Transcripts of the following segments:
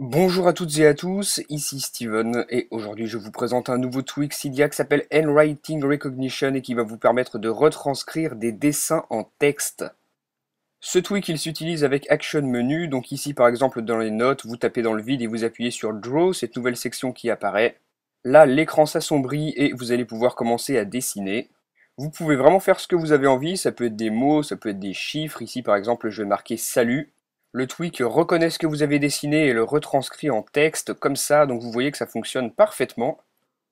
Bonjour à toutes et à tous, ici Steven et aujourd'hui je vous présente un nouveau tweak Cydia qui s'appelle Handwriting Recognition et qui va vous permettre de retranscrire des dessins en texte. Ce tweak il s'utilise avec Action Menu, donc ici par exemple dans les notes vous tapez dans le vide et vous appuyez sur Draw, cette nouvelle section qui apparaît. Là l'écran s'assombrit et vous allez pouvoir commencer à dessiner. Vous pouvez vraiment faire ce que vous avez envie, ça peut être des mots, ça peut être des chiffres, ici par exemple je vais marquer salut. Le tweak reconnaît ce que vous avez dessiné et le retranscrit en texte comme ça, donc vous voyez que ça fonctionne parfaitement.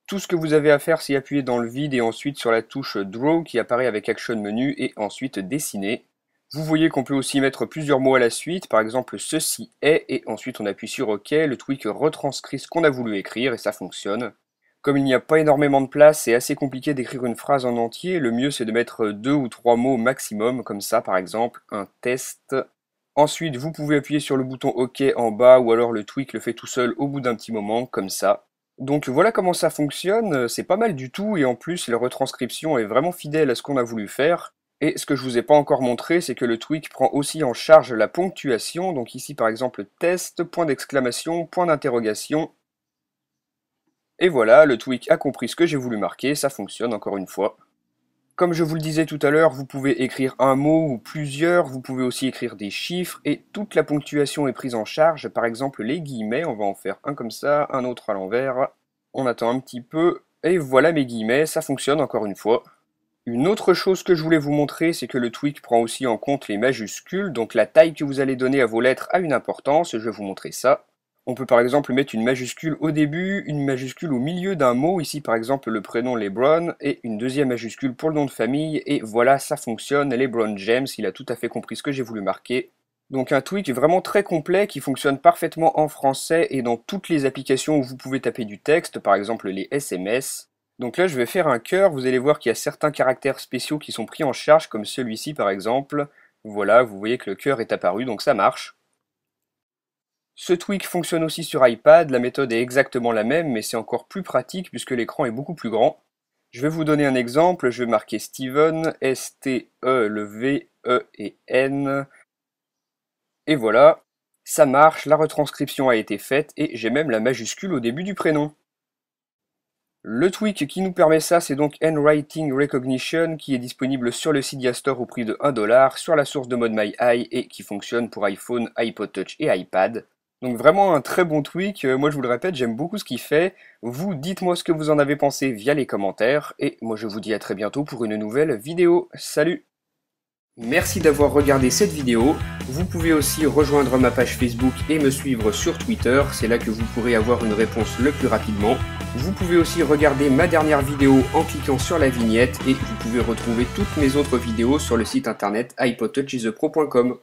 Tout ce que vous avez à faire, c'est appuyer dans le vide et ensuite sur la touche Draw qui apparaît avec Action Menu et ensuite dessiner. Vous voyez qu'on peut aussi mettre plusieurs mots à la suite, par exemple ceci est, et ensuite on appuie sur OK, le tweak retranscrit ce qu'on a voulu écrire et ça fonctionne. Comme il n'y a pas énormément de place, c'est assez compliqué d'écrire une phrase en entier, le mieux c'est de mettre 2 ou 3 mots maximum, comme ça par exemple, un test. Ensuite, vous pouvez appuyer sur le bouton OK en bas ou alors le tweak le fait tout seul au bout d'un petit moment, comme ça. Donc voilà comment ça fonctionne, c'est pas mal du tout et en plus la retranscription est vraiment fidèle à ce qu'on a voulu faire. Et ce que je vous ai pas encore montré, c'est que le tweak prend aussi en charge la ponctuation, donc ici par exemple test, point d'exclamation, point d'interrogation. Et voilà, le tweak a compris ce que j'ai voulu marquer, ça fonctionne encore une fois. Comme je vous le disais tout à l'heure, vous pouvez écrire un mot ou plusieurs, vous pouvez aussi écrire des chiffres, et toute la ponctuation est prise en charge. Par exemple, les guillemets, on va en faire un comme ça, un autre à l'envers. On attend un petit peu, et voilà mes guillemets, ça fonctionne encore une fois. Une autre chose que je voulais vous montrer, c'est que le tweak prend aussi en compte les majuscules, donc la taille que vous allez donner à vos lettres a une importance, je vais vous montrer ça. On peut par exemple mettre une majuscule au début, une majuscule au milieu d'un mot, ici par exemple le prénom LeBron, et une deuxième majuscule pour le nom de famille, et voilà, ça fonctionne, LeBron James, il a tout à fait compris ce que j'ai voulu marquer. Donc un tweak vraiment très complet qui fonctionne parfaitement en français et dans toutes les applications où vous pouvez taper du texte, par exemple les SMS. Donc là je vais faire un cœur, vous allez voir qu'il y a certains caractères spéciaux qui sont pris en charge, comme celui-ci par exemple. Voilà, vous voyez que le cœur est apparu, donc ça marche. Ce tweak fonctionne aussi sur iPad, la méthode est exactement la même, mais c'est encore plus pratique puisque l'écran est beaucoup plus grand. Je vais vous donner un exemple, je vais marquer Steven, S-T-E-V-E-N, et voilà, ça marche, la retranscription a été faite, et j'ai même la majuscule au début du prénom. Le tweak qui nous permet ça, c'est donc Handwriting Recognition, qui est disponible sur le Cydia Store au prix de 1$, sur la source de mode MyEye, et qui fonctionne pour iPhone, iPod Touch et iPad. Donc vraiment un très bon tweak, moi je vous le répète, j'aime beaucoup ce qu'il fait. Vous, dites-moi ce que vous en avez pensé via les commentaires, et moi je vous dis à très bientôt pour une nouvelle vidéo. Salut! Merci d'avoir regardé cette vidéo. Vous pouvez aussi rejoindre ma page Facebook et me suivre sur Twitter, c'est là que vous pourrez avoir une réponse le plus rapidement. Vous pouvez aussi regarder ma dernière vidéo en cliquant sur la vignette et vous pouvez retrouver toutes mes autres vidéos sur le site internet iPodTouchIsAPro.com.